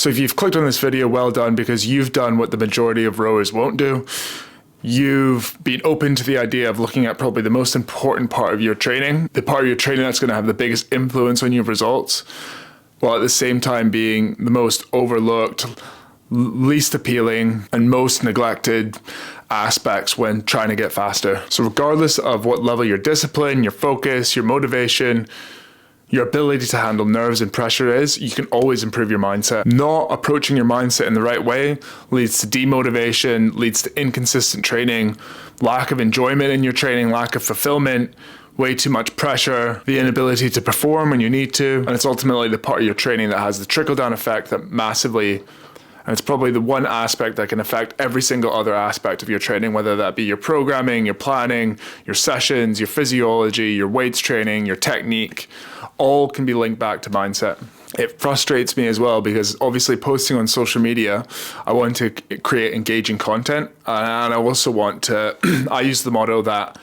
So if you've clicked on this video, well done, because you've done what the majority of rowers won't do. You've been open to the idea of looking at probably the most important part of your training, the part of your training that's going to have the biggest influence on your results, while at the same time being the most overlooked, least appealing, and most neglected aspects when trying to get faster. So regardless of what level your discipline, your focus, your motivation, your ability to handle nerves and pressure is, you can always improve your mindset. Not approaching your mindset in the right way leads to demotivation, leads to inconsistent training, lack of enjoyment in your training, lack of fulfillment, way too much pressure, the inability to perform when you need to. And it's ultimately the part of your training that has the trickle-down effect that massively, and it's probably the one aspect that can affect every single other aspect of your training, whether that be your programming, your planning, your sessions, your physiology, your weights training, your technique, all can be linked back to mindset. It frustrates me as well because obviously posting on social media, I want to create engaging content, and I also want to, I use the motto that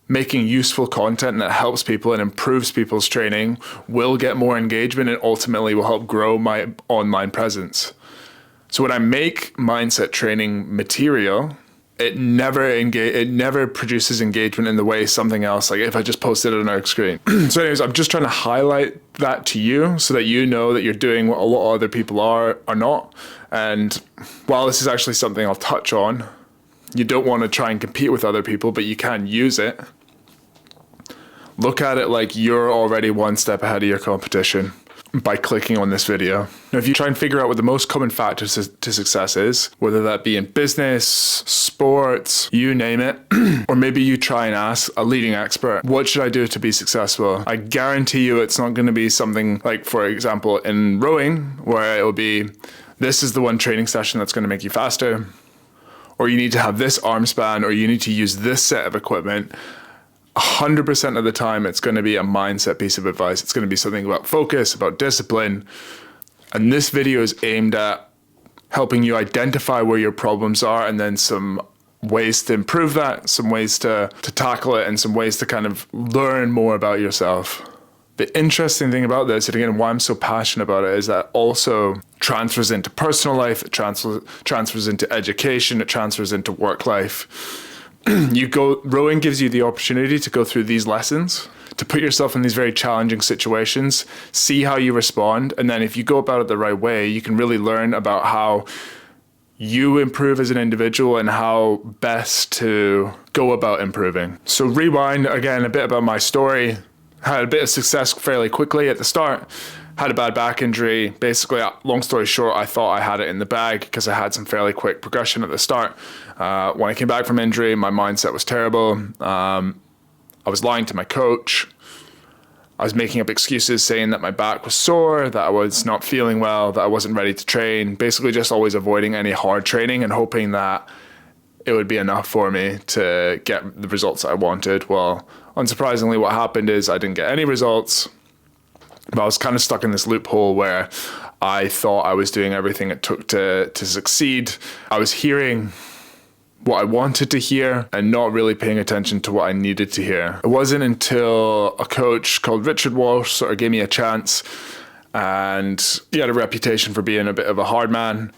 making useful content that helps people and improves people's training will get more engagement and ultimately will help grow my online presence. So when I make mindset training material, it never produces engagement in the way something else, like if I just posted it on our screen. So anyways, I'm just trying to highlight that to you so that you know that you're doing what a lot of other people are not. And while this is actually something I'll touch on, you don't want to try and compete with other people, but you can use it. Look at it like you're already one step ahead of your competition by clicking on this video. Now, if you try and figure out what the most common factors to success is, whether that be in business, sports, you name it, or maybe you try and ask a leading expert, what should I do to be successful? I guarantee you it's not going to be something like, for example, in rowing, where it will be, this is the one training session that's going to make you faster, or you need to have this arm span, or you need to use this set of equipment. 100% of the time, it's going to be a mindset piece of advice. It's going to be something about focus, about discipline. And this video is aimed at helping you identify where your problems are and then some ways to improve that, some ways to tackle it, and some ways to kind of learn more about yourself. The interesting thing about this, and again, why I'm so passionate about it, is that also transfers into personal life, it transfers into education, it transfers into work life. Rowing gives you the opportunity to go through these lessons, to put yourself in these very challenging situations, see how you respond, and then if you go about it the right way, you can really learn about how you improve as an individual and how best to go about improving. So rewind again a bit about my story. Had a bit of success fairly quickly at the start. Had a bad back injury. Basically, long story short, I thought I had it in the bag because I had some fairly quick progression at the start. When I came back from injury, my mindset was terrible. I was lying to my coach. I was making up excuses saying that my back was sore, that I was not feeling well, that I wasn't ready to train. Basically just always avoiding any hard training and hoping that it would be enough for me to get the results I wanted. Well, unsurprisingly, what happened is I didn't get any results. But I was kind of stuck in this loophole where I thought I was doing everything it took to succeed. I was hearing what I wanted to hear and not really paying attention to what I needed to hear. It wasn't until a coach called Richard Walsh sort of gave me a chance, and he had a reputation for being a bit of a hard man.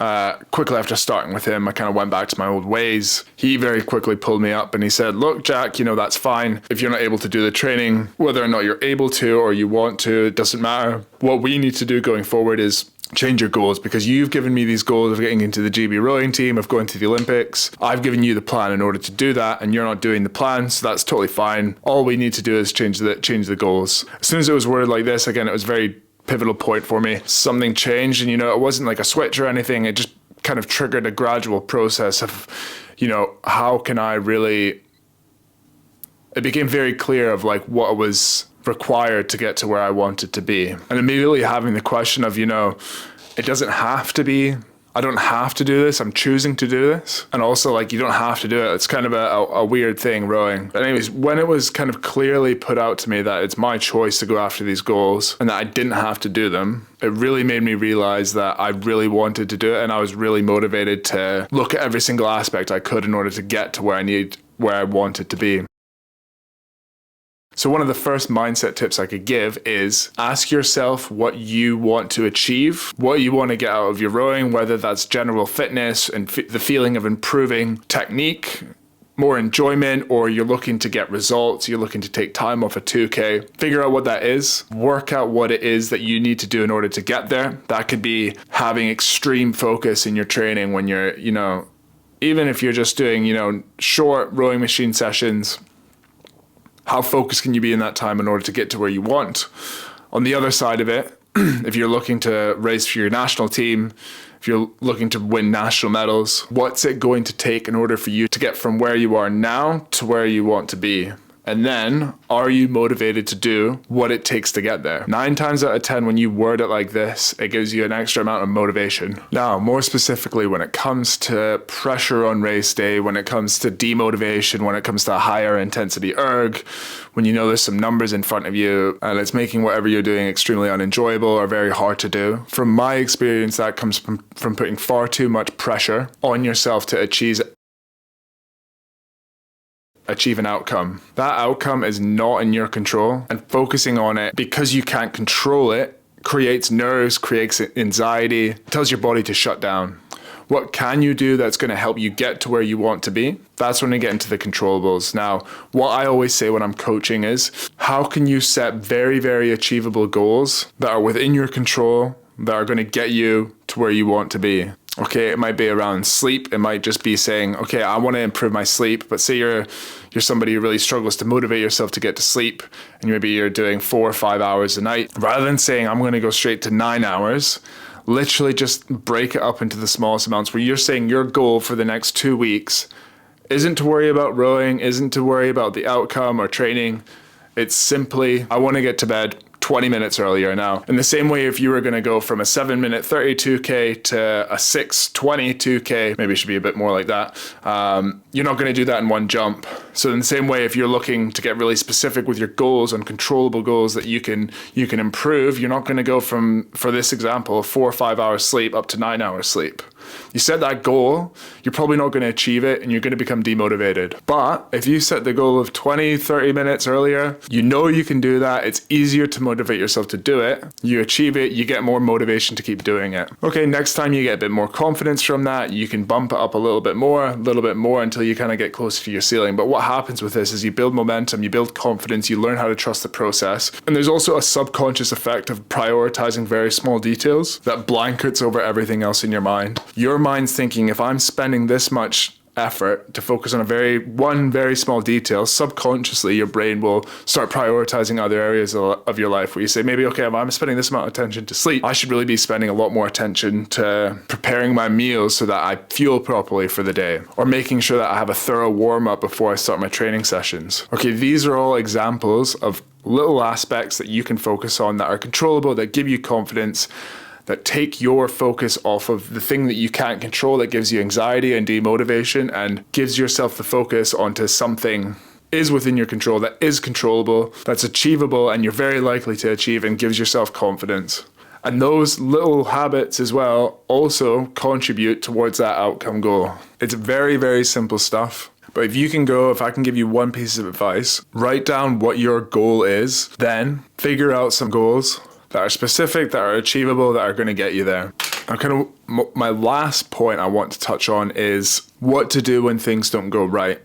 Quickly after starting with him, I kind of went back to my old ways. He very quickly pulled me up and he said, look, Jack, that's fine. If you're not able to do the training, whether or not you're able to or you want to, it doesn't matter. What we need to do going forward is change your goals, because you've given me these goals of getting into the GB rowing team, of going to the Olympics. I've given you the plan in order to do that, and you're not doing the plan, so that's totally fine. All we need to do is change the goals. As soon as it was worded like this, again, it was very pivotal point for me. Something changed, and it wasn't like a switch or anything. It just kind of triggered a gradual process of, how can I really, it became very clear of like what was required to get to where I wanted to be. And immediately having the question of, it doesn't have to be, I don't have to do this, I'm choosing to do this. And also like, you don't have to do it. It's kind of a weird thing, rowing. But anyways, when it was kind of clearly put out to me that it's my choice to go after these goals and that I didn't have to do them, it really made me realize that I really wanted to do it. And I was really motivated to look at every single aspect I could in order to get to where I wanted to be. So one of the first mindset tips I could give is ask yourself what you want to achieve, what you want to get out of your rowing, whether that's general fitness and the feeling of improving technique, more enjoyment, or you're looking to get results, you're looking to take time off a 2K. Figure out what that is, work out what it is that you need to do in order to get there. That could be having extreme focus in your training when you're, even if you're just doing, short rowing machine sessions. How focused can you be in that time in order to get to where you want? On the other side of it, if you're looking to race for your national team, if you're looking to win national medals, what's it going to take in order for you to get from where you are now to where you want to be? And then, are you motivated to do what it takes to get there? 9 times out of 10, when you word it like this, it gives you an extra amount of motivation. Now, more specifically, when it comes to pressure on race day, when it comes to demotivation, when it comes to higher intensity erg, when you know there's some numbers in front of you and it's making whatever you're doing extremely unenjoyable or very hard to do. From my experience, that comes from putting far too much pressure on yourself to achieve an outcome. That outcome is not in your control, and focusing on it because you can't control it creates nerves, creates anxiety, tells your body to shut down. What can you do that's going to help you get to where you want to be? That's when we get into the controllables. Now, what I always say when I'm coaching is, how can you set very, very achievable goals that are within your control, that are going to get you to where you want to be? Okay, it might be around sleep. It might just be saying, okay, I want to improve my sleep. But say you're somebody who really struggles to motivate yourself to get to sleep, and maybe you're doing 4 or 5 hours a night. Rather than saying, I'm going to go straight to 9 hours, literally just break it up into the smallest amounts, where you're saying your goal for the next 2 weeks isn't to worry about rowing, isn't to worry about the outcome or training. It's simply, I want to get to bed 20 minutes earlier now. In the same way, if you were going to go from a 7-minute 32K to a 6:20 2K, maybe it should be a bit more like that, you're not going to do that in one jump. So in the same way, if you're looking to get really specific with your goals and controllable goals that you can improve, you're not going to go from, for this example, 4 or 5 hours sleep up to 9 hours sleep. You set that goal, you're probably not going to achieve it, and you're going to become demotivated. But if you set the goal of 20, 30 minutes earlier, you know you can do that. It's easier to motivate yourself to do it. You achieve it, you get more motivation to keep doing it. Okay, next time you get a bit more confidence from that, you can bump it up a little bit more until you kind of get closer to your ceiling. But what happens with this is you build momentum, you build confidence, you learn how to trust the process. And there's also a subconscious effect of prioritizing very small details that blankets over everything else in your mind. Your mind's thinking, if I'm spending this much effort to focus on one very small detail, subconsciously your brain will start prioritizing other areas of your life, where you say, maybe, okay, if I'm spending this amount of attention to sleep, I should really be spending a lot more attention to preparing my meals so that I fuel properly for the day, or making sure that I have a thorough warm-up before I start my training sessions. Okay, these are all examples of little aspects that you can focus on that are controllable, that give you confidence, that take your focus off of the thing that you can't control, that gives you anxiety and demotivation, and gives yourself the focus onto something is within your control, that is controllable, that's achievable, and you're very likely to achieve, and gives yourself confidence. And those little habits as well also contribute towards that outcome goal. It's very, very simple stuff. But if I can give you one piece of advice, write down what your goal is, then figure out some goals that are specific, that are achievable, that are going to get you there. And my last point I want to touch on is what to do when things don't go right.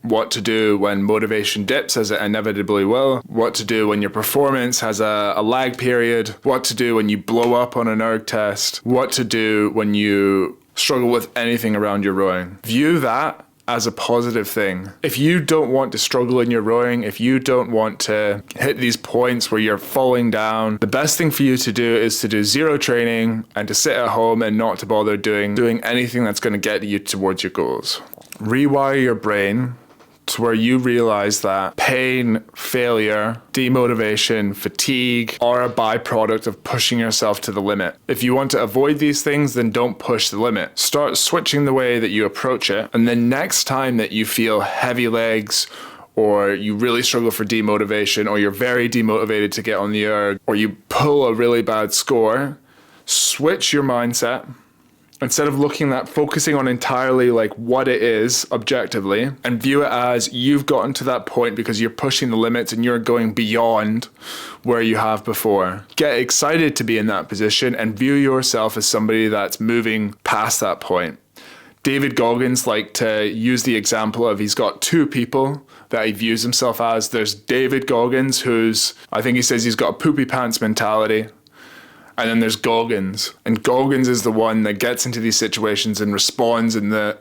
What to do when motivation dips, as it inevitably will. What to do when your performance has a lag period. What to do when you blow up on an erg test. What to do when you struggle with anything around your rowing. View that as a positive thing. If you don't want to struggle in your rowing, if you don't want to hit these points where you're falling down, the best thing for you to do is to do zero training and to sit at home and not to bother doing anything that's going to get you towards your goals. Rewire your brain to where you realize that pain, failure, demotivation, fatigue are a byproduct of pushing yourself to the limit. If you want to avoid these things, then don't push the limit. Start switching the way that you approach it. And then next time that you feel heavy legs, or you really struggle for demotivation, or you're very demotivated to get on the erg, or you pull a really bad score, switch your mindset instead of looking at focusing on entirely like what it is objectively, and view it as you've gotten to that point because you're pushing the limits and you're going beyond where you have before. Get excited to be in that position and view yourself as somebody that's moving past that point. David Goggins liked to use the example of he's got two people that he views himself as. There's David Goggins, I think he says he's got a poopy pants mentality. And then there's Goggins. And Goggins is the one that gets into these situations and responds in the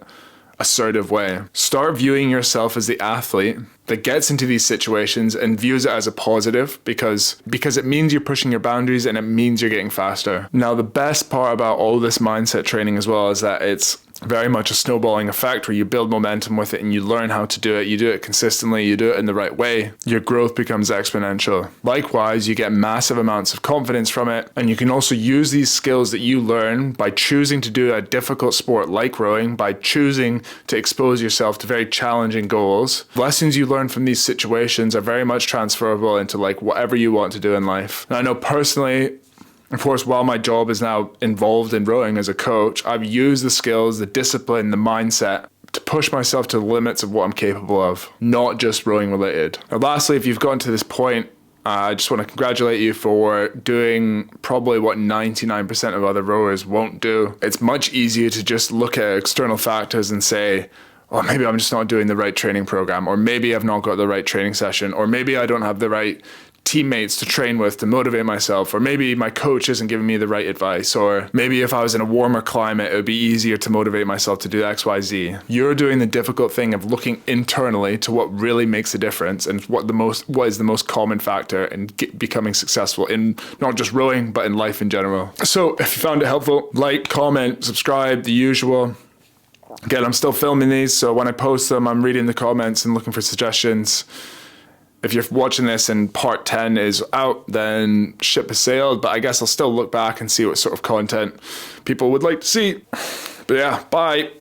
assertive way. Start viewing yourself as the athlete that gets into these situations and views it as a positive because it means you're pushing your boundaries and it means you're getting faster. Now, the best part about all this mindset training as well is that it's very much a snowballing effect where you build momentum with it and you learn how to do it. You do it consistently, you do it in the right way. Your growth becomes exponential. Likewise, you get massive amounts of confidence from it, and you can also use these skills that you learn by choosing to do a difficult sport like rowing, by choosing to expose yourself to very challenging goals. Lessons you learn from these situations are very much transferable into like whatever you want to do in life. Now, I know personally, of course, while my job is now involved in rowing as a coach, I've used the skills, the discipline, the mindset to push myself to the limits of what I'm capable of, not just rowing related. And lastly, if you've gotten to this point, I just want to congratulate you for doing probably what 99% of other rowers won't do. It's much easier to just look at external factors and say, oh, maybe I'm just not doing the right training program, or maybe I've not got the right training session, or maybe I don't have the right teammates to train with to motivate myself, or maybe my coach isn't giving me the right advice, or maybe if I was in a warmer climate, it would be easier to motivate myself to do X, Y, Z. You're doing the difficult thing of looking internally to what really makes a difference and what is the most common factor in becoming successful in not just rowing, but in life in general. So if you found it helpful, like, comment, subscribe, the usual. Again, I'm still filming these, so when I post them, I'm reading the comments and looking for suggestions. If you're watching this and part 10 is out, then ship has sailed, but I guess I'll still look back and see what sort of content people would like to see. But yeah, bye.